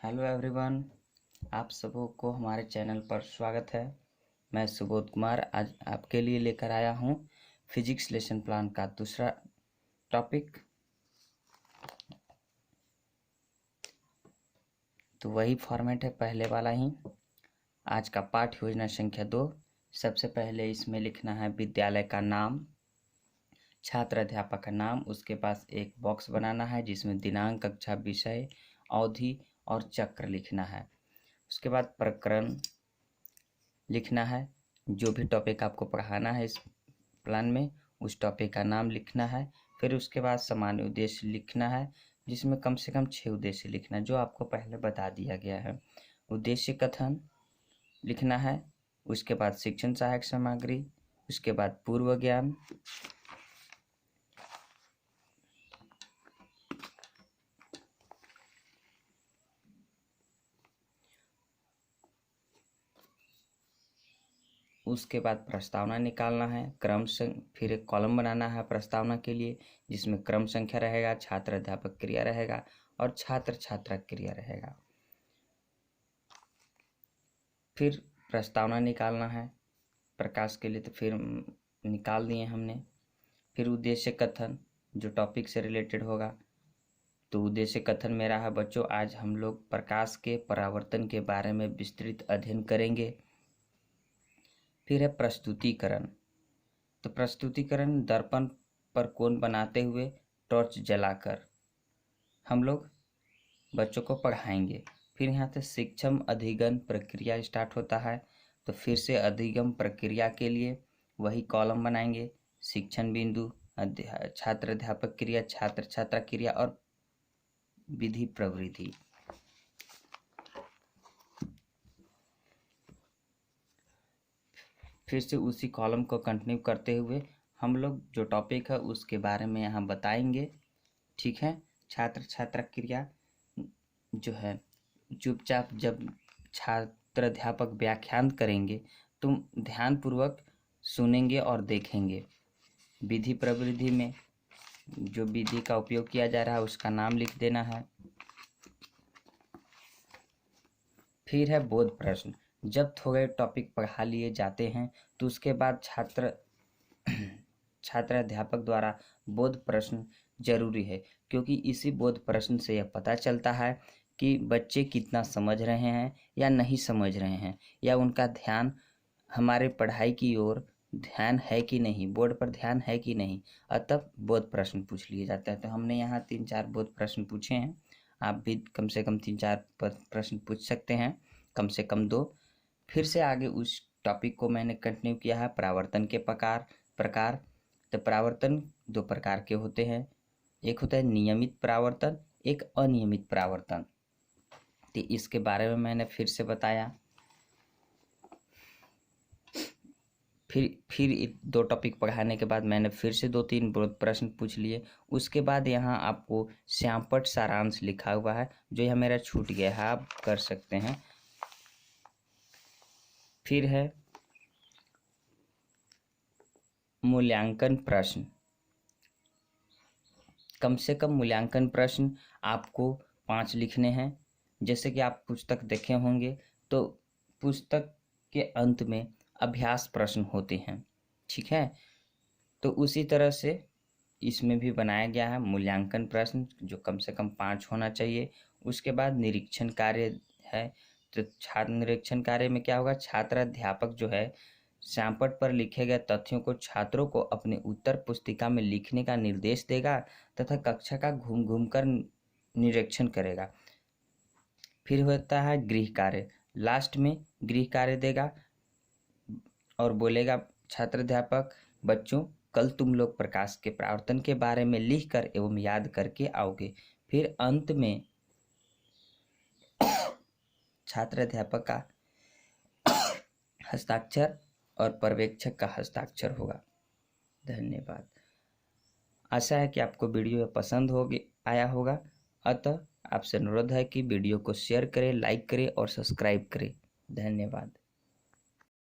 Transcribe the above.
Hello everyone, आप सबों को हमारे चैनल पर स्वागत है। मैं सुबोध कुमार आज आपके लिए लेकर आया हूँ फिजिक्स लेसन प्लान का दूसरा टॉपिक। तो वही फॉर्मेट है पहले वाला ही। आज का पाठ योजना संख्या 2। सबसे पहले इसमें लिखना है विद्यालय का नाम, छात्र अध्यापक का नाम। उसके पास एक बॉक्स बनाना है जिसमें दिनांक, कक्षा, विषय, अवधि और चक्र लिखना है। उसके बाद प्रकरण लिखना है, जो भी टॉपिक आपको पढ़ाना है इस प्लान में उस टॉपिक का नाम लिखना है। फिर उसके बाद सामान्य उद्देश्य लिखना है जिसमें कम से कम 6 उद्देश्य लिखना है जो आपको पहले बता दिया गया है। उद्देश्य कथन लिखना है। उसके बाद शिक्षण सहायक सामग्री, उसके बाद पूर्व ज्ञान, उसके बाद प्रस्तावना निकालना है, फिर एक कॉलम बनाना है प्रस्तावना के लिए जिसमें क्रम संख्या रहेगा, छात्र अध्यापक क्रिया रहेगा और छात्र छात्रा क्रिया रहेगा। फिर प्रस्तावना निकालना है प्रकाश के लिए, तो फिर निकाल दिए हमने। फिर उद्देश्य कथन जो टॉपिक से रिलेटेड होगा। तो उद्देश्य कथन मेरा है बच्चों, आज हम लोग प्रकाश के परावर्तन के बारे में विस्तृत अध्ययन करेंगे। फिर है प्रस्तुतिकरण। तो प्रस्तुतिकरण दर्पण पर कोण बनाते हुए टॉर्च जलाकर हम लोग बच्चों को पढ़ाएंगे। फिर यहाँ से शिक्षण अधिगम प्रक्रिया स्टार्ट होता है। तो फिर से अधिगम प्रक्रिया के लिए वही कॉलम बनाएंगे, शिक्षण बिंदु, छात्र अध्यापक क्रिया, छात्र छात्रा क्रिया और विधि प्रवृत्ति। फिर से उसी कॉलम को कंटिन्यू करते हुए हम लोग जो टॉपिक है उसके बारे में यहाँ बताएंगे। ठीक है, छात्र छात्रा क्रिया जो है चुपचाप जब छात्र अध्यापक व्याख्यान करेंगे तुम ध्यानपूर्वक सुनेंगे और देखेंगे। विधि प्रवृत्ति में जो विधि का उपयोग किया जा रहा है उसका नाम लिख देना है। फिर है बोध प्रश्न। जब थोड़े टॉपिक पढ़ा लिए जाते हैं तो उसके बाद छात्र अध्यापक द्वारा बोध प्रश्न जरूरी है, क्योंकि इसी बोध प्रश्न से यह पता चलता है कि बच्चे कितना समझ रहे हैं या नहीं समझ रहे हैं, या उनका ध्यान हमारे पढ़ाई की ओर ध्यान है कि नहीं, बोर्ड पर ध्यान है कि नहीं। अतः बोध प्रश्न पूछ लिए जाते हैं। तो हमने यहाँ 3-4 बोध प्रश्न पूछे हैं। आप भी कम से कम 3-4 प्रश्न पूछ सकते हैं, कम से कम 2। फिर से आगे उस टॉपिक को मैंने कंटिन्यू किया है। परावर्तन के प्रकार। तो परावर्तन 2 प्रकार के होते हैं, एक होता है नियमित परावर्तन, एक अनियमित परावर्तन। तो इसके बारे में मैंने फिर से बताया। फिर 2 टॉपिक पढ़ाने के बाद मैंने फिर से 2-3 प्रश्न पूछ लिए। उसके बाद यहाँ आपको श्यामपट्ट सारांश लिखा हुआ है जो यह मेरा छूट गया है, आप कर सकते हैं। फिर है मूल्यांकन प्रश्न। कम से कम मूल्यांकन प्रश्न आपको 5 लिखने हैं। जैसे कि आप पुस्तक देखे होंगे तो पुस्तक के अंत में अभ्यास प्रश्न होते हैं, ठीक है। तो उसी तरह से इसमें भी बनाया गया है मूल्यांकन प्रश्न जो कम से कम 5 होना चाहिए। उसके बाद निरीक्षण कार्य है। तो छात्र निरीक्षण कार्य में क्या होगा, छात्र अध्यापक जो है श्यामपट्ट पर लिखे गए तथ्यों को छात्रों को अपने उत्तर पुस्तिका में लिखने का निर्देश देगा तथा कक्षा का घूम घूम कर निरीक्षण करेगा। फिर होता है गृह कार्य। लास्ट में गृह कार्य देगा और बोलेगा छात्र अध्यापक, बच्चों कल तुम लोग प्रकाश के परावर्तन के बारे में लिखकर एवं याद करके आओगे। फिर अंत में छात्र अध्यापक का हस्ताक्षर और पर्यवेक्षक का हस्ताक्षर होगा। धन्यवाद। आशा है कि आपको वीडियो पसंद आया होगा। अतः आपसे अनुरोध है कि वीडियो को शेयर करें, लाइक करें और सब्सक्राइब करें। धन्यवाद।